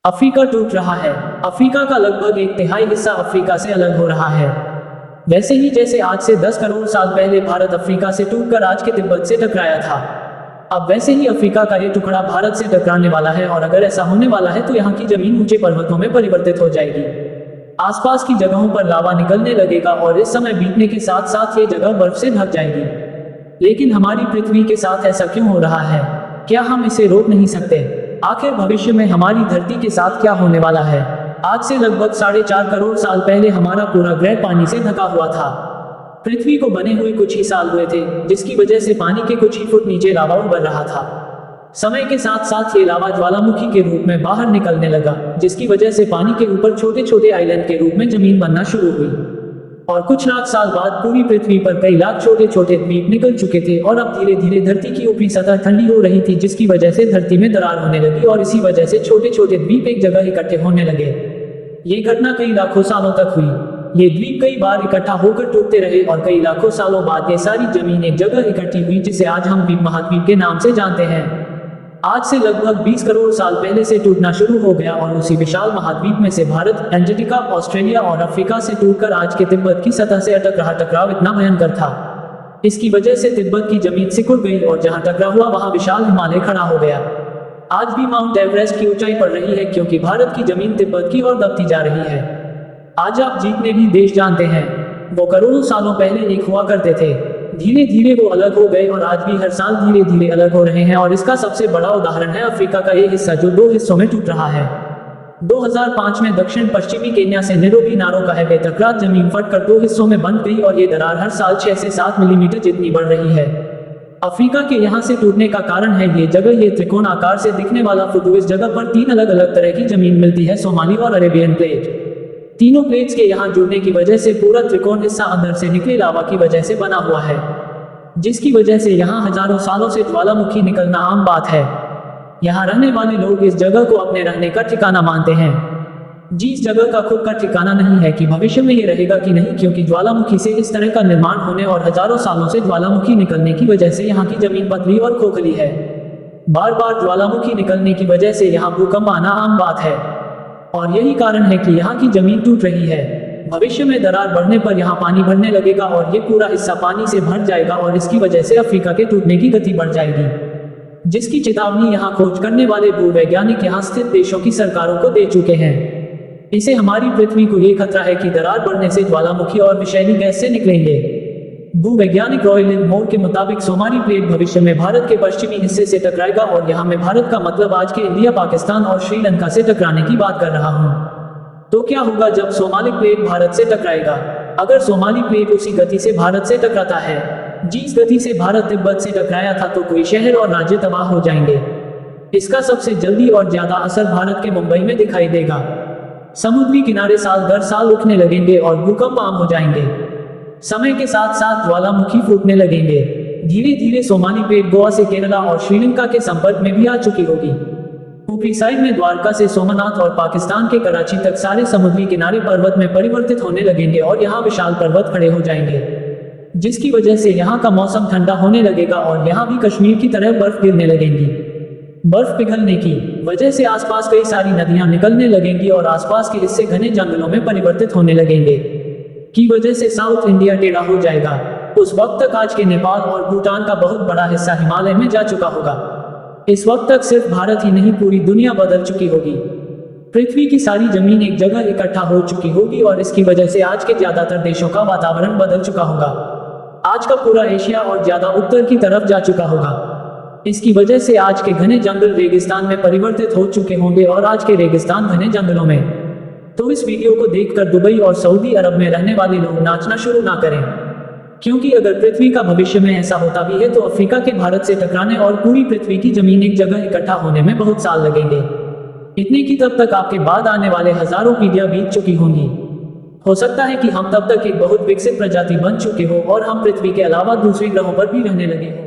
Africa टूट रहा है। अफ्रीका का लगभग एक तिहाई हिस्सा अफ्रीका से अलग हो रहा है। वैसे ही जैसे आज से 10 करोड़ साल पहले भारत अफ्रीका से टूटकर आज के तिब्बत से टकराया था, अब वैसे ही अफ्रीका का ये टुकड़ा भारत से टकराने वाला है। और अगर ऐसा होने वाला है तो यहाँ की जमीन ऊंचे पर्वतों में परिवर्तित हो जाएगी। आसपास की जगहों पर लावा निकलने लगेगा और इस समय बीतने के साथ साथ ये जगह बर्फ से ढक जाएगी। लेकिन हमारी पृथ्वी के साथ ऐसा क्यों हो रहा है? क्या हम इसे रोक नहीं सकते? आखिर भविष्य में हमारी धरती के साथ क्या होने वाला है? आज से लगभग 4.5 करोड़ साल पहले हमारा पूरा ग्रह पानी से ढका हुआ था। पृथ्वी को बने हुए कुछ ही साल हुए थे, जिसकी वजह से पानी के कुछ ही फुट नीचे लावा उबर रहा था। समय के साथ साथ ये लावा ज्वालामुखी के रूप में बाहर निकलने लगा, जिसकी वजह से पानी के ऊपर छोटे छोटे आइलैंड के रूप में जमीन बनना शुरू हुई। और कुछ लाख साल बाद पूरी पृथ्वी पर कई लाख छोटे छोटे द्वीप निकल चुके थे और अब धीरे धीरे धरती की ऊपरी सतह ठंडी हो रही थी, जिसकी वजह से धरती में दरार होने लगी और इसी वजह से छोटे छोटे द्वीप एक जगह इकट्ठे होने लगे। ये घटना कई लाखों सालों तक हुई। ये द्वीप कई बार इकट्ठा होकर टूटते रहे और कई लाखों सालों बाद ये सारी जमीन एक जगह इकट्ठी हुई, जिसे आज हम द्वीप महाद्वीप के नाम से जानते हैं। आज से लगभग 20 करोड़ साल पहले से टूटना शुरू हो गया और उसी विशाल महाद्वीप में से भारत, एंटार्क्टिका, ऑस्ट्रेलिया और अफ्रीका से टूटकर आज के तिब्बत की सतह से अटक रहा टकराव इतना भयंकर था। इसकी वजह से तिब्बत की जमीन सिकुड़ गई और जहां टकरा हुआ वहां विशाल हिमालय खड़ा हो गया। आज भी माउंट एवरेस्ट की ऊंचाई बढ़ रही है, क्योंकि भारत की जमीन तिब्बत की ओर दबती जा रही है। आज आप जितने भी देश जानते हैं, वो करोड़ों सालों पहले एक हुआ करते थे। धीरे धीरे वो अलग हो गए और आज भी हर साल धीरे धीरे अलग हो रहे हैं। और इसका सबसे बड़ा उदाहरण है अफ्रीका का ये हिस्सा, जो 2 हिस्सों में टूट रहा है। 2005 में दक्षिण पश्चिमी केन्या से नैरोबी नारो का है बेतकरार जमीन फटकर 2 हिस्सों में बंट गई और ये दरार हर साल 6 से 7 मिलीमीटर जितनी बढ़ रही है। अफ्रीका के यहाँ से टूटने का कारण है ये जगह, ये त्रिकोण आकार से दिखने वाला फुटू। इस जगह पर 3 अलग अलग तरह की जमीन मिलती है, सोमाली और अरेबियन प्लेट। तीनों प्लेट्स के यहाँ जुड़ने की वजह से पूरा त्रिकोण हिस्सा अंदर से निकले लावा की वजह से बना हुआ है, जिसकी वजह से यहाँ हजारों सालों से ज्वालामुखी निकलना आम बात है। यहाँ रहने वाले लोग इस जगह को अपने रहने का ठिकाना मानते हैं। जिस जगह का खुद का ठिकाना नहीं है कि भविष्य में ये रहेगा कि नहीं, क्योंकि ज्वालामुखी से इस तरह का निर्माण होने और हजारों सालों से ज्वालामुखी निकलने की वजह से यहाँ की जमीन पतली और खोखली है। बार बार ज्वालामुखी निकलने की वजह से यहाँ भूकंप आना आम बात है और यही कारण है कि यहाँ की जमीन टूट रही है। भविष्य में दरार बढ़ने पर यहाँ पानी भरने लगेगा और ये पूरा हिस्सा पानी से भर जाएगा और इसकी वजह से अफ्रीका के टूटने की गति बढ़ जाएगी, जिसकी चेतावनी यहाँ खोज करने वाले भूवैज्ञानिक यहाँ स्थित देशों की सरकारों को दे चुके हैं। इसे हमारी पृथ्वी को ये खतरा है कि दरार बढ़ने से ज्वालामुखी और विषैली गैस से निकलेंगे। भूवैज्ञानिक रॉय लिवमोर के मुताबिक सोमाली प्लेट भविष्य में भारत के पश्चिमी हिस्से से टकराएगा और यहाँ में भारत का मतलब आज के इंडिया, पाकिस्तान और श्रीलंका से टकराने की बात कर रहा हूँ। तो क्या होगा जब सोमाली प्लेट भारत से टकराएगा? अगर सोमाली प्लेट उसी गति से भारत से टकराता है जिस गति से भारत तिब्बत से टकराया था, तो कोई शहर और राज्य तबाह हो जाएंगे। इसका सबसे जल्दी और ज्यादा असर भारत के मुंबई में दिखाई देगा। समुद्री किनारे साल दर साल उठने लगेंगे और भूकंप आम हो जाएंगे। समय के साथ साथ ज्वालामुखी फूटने लगेंगे। धीरे धीरे सोमाली प्लेट गोवा से केरला और श्रीलंका के संपर्क में भी आ चुकी होगी। ऊपरी साइड में द्वारका से सोमनाथ और पाकिस्तान के कराची तक सारे समुद्री किनारे पर्वत में परिवर्तित होने लगेंगे और यहाँ विशाल पर्वत खड़े हो जाएंगे, जिसकी वजह से यहाँ का मौसम ठंडा होने लगेगा और यहाँ भी कश्मीर की तरह बर्फ गिरने लगेंगी। बर्फ पिघलने की वजह से आसपास कई सारी नदियां निकलने लगेंगी और आसपास के हिस्से घने जंगलों में परिवर्तित होने लगेंगे, की वजह से साउथ इंडिया टेढ़ा हो जाएगा। उस वक्त तक आज के नेपाल और भूटान का बहुत बड़ा हिस्सा हिमालय में जा चुका होगा। इस वक्त तक सिर्फ भारत ही नहीं, पूरी दुनिया बदल चुकी होगी। पृथ्वी की सारी जमीन एक जगह इकट्ठा हो चुकी होगी और इसकी वजह से आज के ज्यादातर देशों का वातावरण बदल चुका होगा। आज का पूरा एशिया और ज्यादा उत्तर की तरफ जा चुका होगा। इसकी वजह से आज के घने जंगल रेगिस्तान में परिवर्तित हो चुके होंगे और आज के रेगिस्तान घने जंगलों में। तो इस वीडियो को देखकर दुबई और सऊदी अरब में रहने वाले लोग नाचना शुरू ना करें, क्योंकि अगर पृथ्वी का भविष्य में ऐसा होता भी है तो अफ्रीका के भारत से टकराने और पूरी पृथ्वी की जमीन एक जगह इकट्ठा होने में बहुत साल लगेंगे। इतने की तब तक आपके बाद आने वाले हजारों पीढ़ियां बीत चुकी होंगी। हो सकता है कि हम तब तक एक बहुत विकसित प्रजाति बन चुके हो और हम पृथ्वी के अलावा दूसरे ग्रहों पर भी रहने लगे हों।